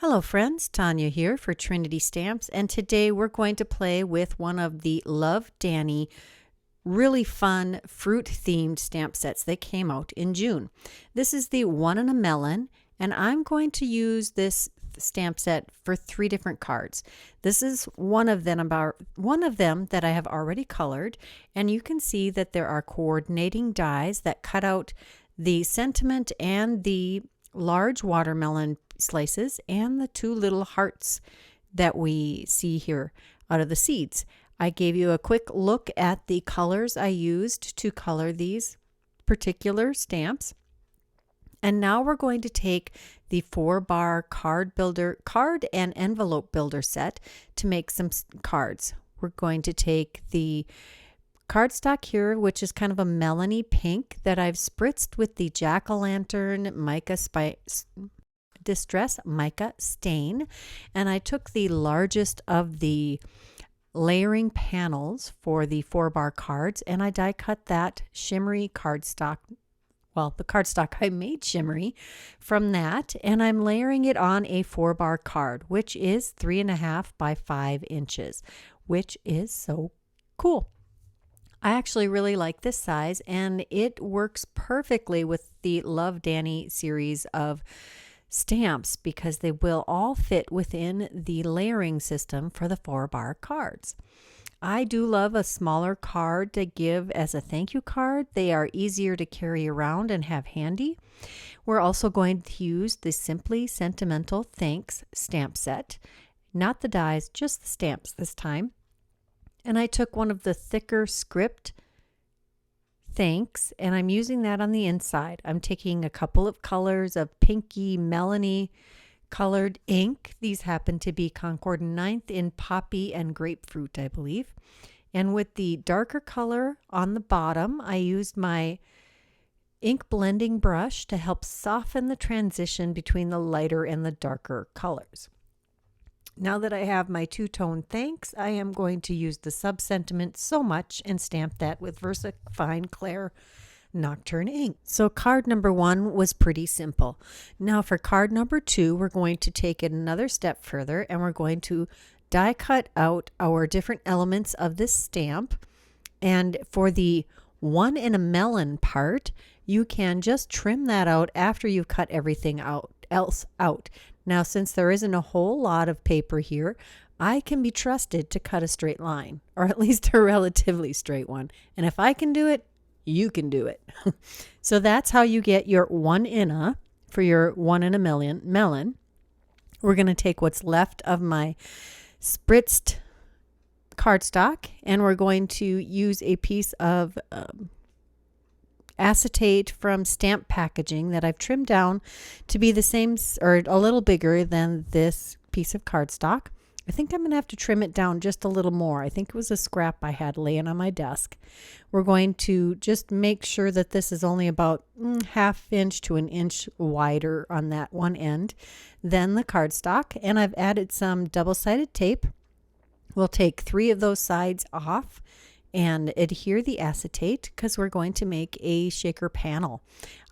Hello friends, Tanya here for Trinity Stamps, and today we're going to play with one of the Love Danny really fun fruit themed stamp sets that came out in June. This is the One in a Melon, and I'm going to use this stamp set for 3 different cards. This is one of them that I have already colored, and you can see that there are coordinating dies that cut out the sentiment and the large watermelon slices and the 2 little hearts that we see here out of the seeds. I gave you a quick look at the colors I used to color these particular stamps. And now we're going to take the 4-bar card and envelope builder set to make some cards. We're going to take the cardstock here, which is kind of a melony pink that I've spritzed with the jack-o'-lantern distress mica stain, and I took the largest of the layering panels for the 4-bar cards and I die cut that shimmery cardstock. Well, the cardstock I made shimmery from that, and I'm layering it on a 4-bar card, which is 3.5 by 5 inches, which is so cool. I actually really like this size, and it works perfectly with the Love Danny series of stamps because they will all fit within the layering system for the 4-bar cards. I do love a smaller card to give as a thank you card. They are easier to carry around and have handy. We're also going to use the Simply Sentimental Thanks stamp set. Not the dies, just the stamps this time. And I took one of the thicker script thanks, and I'm using that on the inside. I'm taking a couple of colors of pinky melony colored ink. These happen to be Concord 9th in poppy and grapefruit, I believe. And with the darker color on the bottom, I used my ink blending brush to help soften the transition between the lighter and the darker colors. Now that I have my 2-tone thanks, I am going to use the sub-sentiment so much and stamp that with VersaFine Clair Nocturne ink. So card number 1 was pretty simple. Now for card number 2, we're going to take it another step further, and we're going to die cut out our different elements of this stamp. And for the One in a Melon part, you can just trim that out after you've cut everything else out. Now, since there isn't a whole lot of paper here, I can be trusted to cut a straight line, or at least a relatively straight one. And if I can do it, you can do it. So that's how you get your 1 in for your One in a melon. We're going to take what's left of my spritzed cardstock, and we're going to use a piece of acetate from Stamp Packaging that I've trimmed down to be the same or a little bigger than this piece of cardstock. I think I'm going to have to trim it down just a little more. I think it was a scrap I had laying on my desk. We're going to just make sure that this is only about 1/2 inch to 1 inch wider on that one end than the cardstock, and I've added some double-sided tape. We'll take 3 of those sides off and adhere the acetate because we're going to make a shaker panel.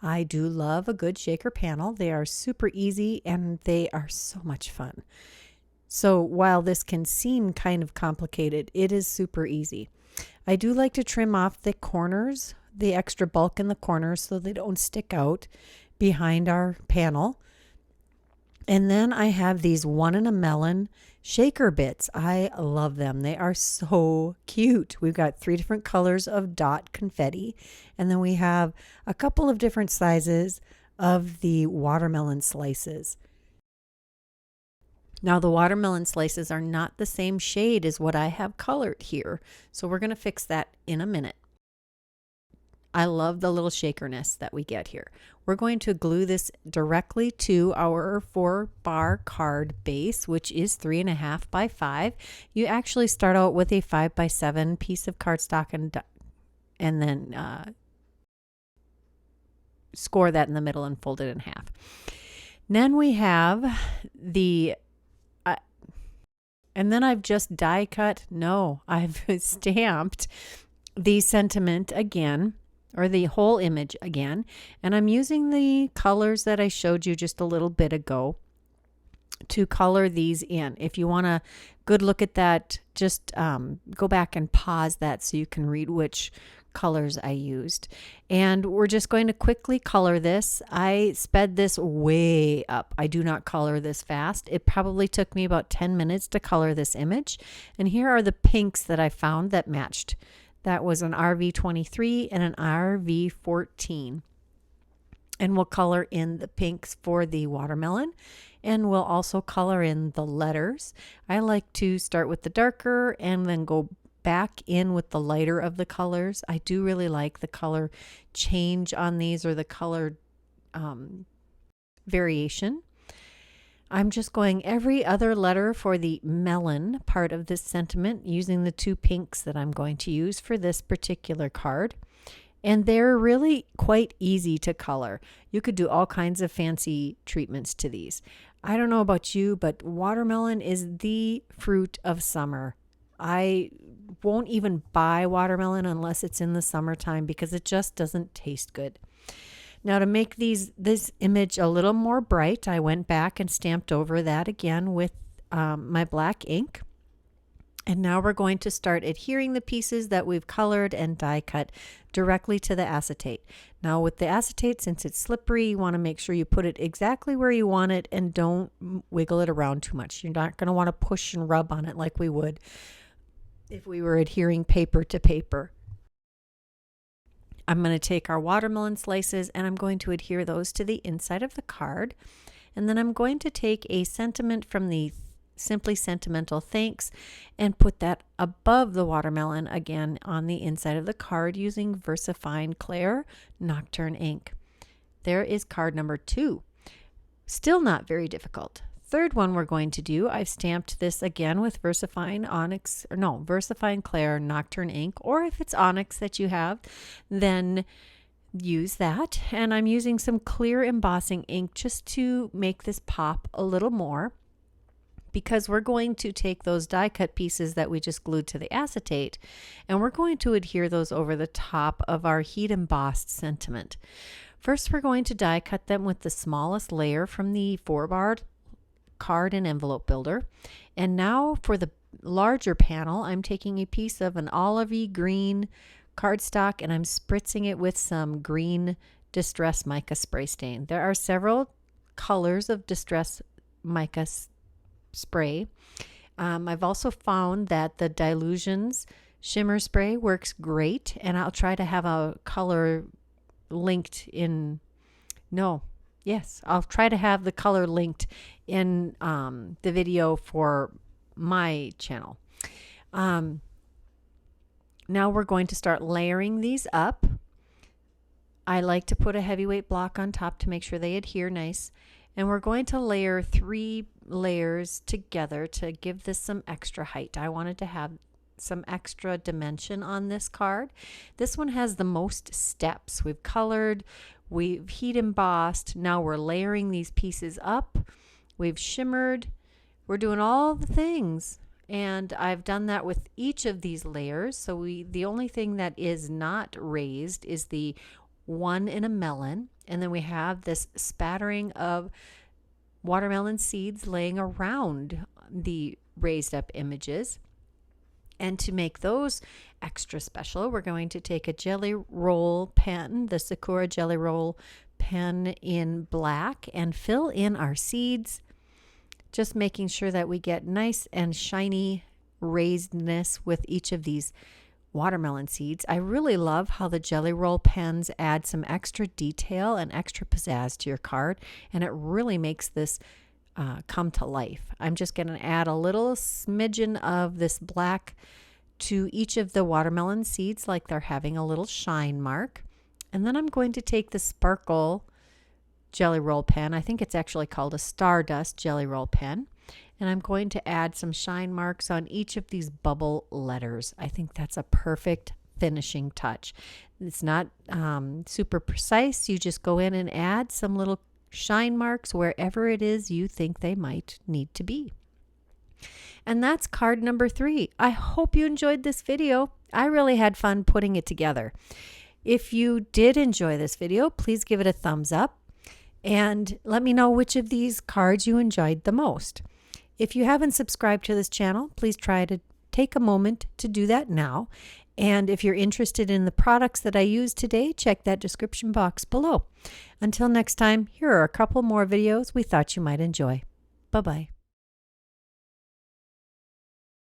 I do love a good shaker panel. They are super easy and they are so much fun. So while this can seem kind of complicated, it is super easy. I do like to trim off the corners, the extra bulk in the corners, so they don't stick out behind our panel. And then I have these One in a Melon shaker bits. I love them. They are so cute. We've got 3 different colors of dot confetti, and then we have a couple of different sizes of the watermelon slices. Now the watermelon slices are not the same shade as what I have colored here, so we're going to fix that in a minute. I love the little shakerness that we get here. We're going to glue this directly to our 4-bar card base, which is 3.5 by 5. You actually start out with a 5 by 7 piece of cardstock and then score that in the middle and fold it in half. Then we have the and then I've just die cut. No, I've stamped the sentiment again, or the whole image again, and I'm using the colors that I showed you just a little bit ago. to color these in. If you want a good look at that, just go back and pause that so you can read which colors I used. And we're just going to quickly color this. I sped this way up. I do not color this fast. It probably took me about 10 minutes to color this image. And here are the pinks that I found that matched. That was an RV23 and an RV14. And we'll color in the pinks for the watermelon, and we'll also color in the letters. I like to start with the darker and then go back in with the lighter of the colors. I do really like the color change on these, or the color variation. I'm just going every other letter for the melon part of this sentiment using the two pinks that I'm going to use for this particular card. And they're really quite easy to color. You could do all kinds of fancy treatments to these. I don't know about you, but watermelon is the fruit of summer. I won't even buy watermelon unless it's in the summertime because it just doesn't taste good. Now, to make this image a little more bright, I went back and stamped over that again with my black ink. And now we're going to start adhering the pieces that we've colored and die cut directly to the acetate. Now with the acetate, since it's slippery, you want to make sure you put it exactly where you want it and don't wiggle it around too much. You're not going to want to push and rub on it like we would if we were adhering paper to paper. I'm going to take our watermelon slices and I'm going to adhere those to the inside of the card. And then I'm going to take a sentiment from the Simply Sentimental Thanks and put that above the watermelon again on the inside of the card using VersaFine Clair Nocturne ink. There is card number 2. Still not very difficult. Third one we're going to do, I've stamped this again with VersaFine Clair Nocturne ink, or if it's Onyx that you have, then use that. And I'm using some clear embossing ink just to make this pop a little more, because we're going to take those die cut pieces that we just glued to the acetate and we're going to adhere those over the top of our heat embossed sentiment. First, we're going to die cut them with the smallest layer from the 4-bar card and envelope builder. And now for the larger panel, I'm taking a piece of an olivey green cardstock and I'm spritzing it with some green Distress Mica spray stain. There are several colors of Distress Mica spray. I've also found that the Dilutions shimmer spray works great, and I'll try to have a color linked in I'll try to have the color linked in the video for my channel. Now we're going to start layering these up. I like to put a heavyweight block on top to make sure they adhere nice. And we're going to layer 3 layers together to give this some extra height. I wanted to have some extra dimension on this card. This one has the most steps. We've colored, we've heat embossed, now we're layering these pieces up, we've shimmered, we're doing all the things. And I've done that with each of these layers. So the only thing that is not raised is the one in a melon, and then we have this spattering of watermelon seeds laying around the raised up images. And to make those extra special, we're going to take a jelly roll pen, the Sakura jelly roll pen in black, and fill in our seeds, just making sure that we get nice and shiny raisedness with each of these watermelon seeds. I really love how the jelly roll pens add some extra detail and extra pizzazz to your card, and it really makes this come to life. I'm just going to add a little smidgen of this black to each of the watermelon seeds like they're having a little shine mark. And then I'm going to take the Sparkle jelly roll pen. I think it's actually called a Stardust jelly roll pen. And I'm going to add some shine marks on each of these bubble letters. I think that's a perfect finishing touch. It's not super precise. You just go in and add some little shine marks wherever it is you think they might need to be. And that's card number 3. I hope you enjoyed this video. I really had fun putting it together. If you did enjoy this video, please give it a thumbs up. and let me know which of these cards you enjoyed the most. If you haven't subscribed to this channel, please try to take a moment to do that now. And if you're interested in the products that I used today, check that description box below. Until next time, here are a couple more videos we thought you might enjoy. Bye-bye.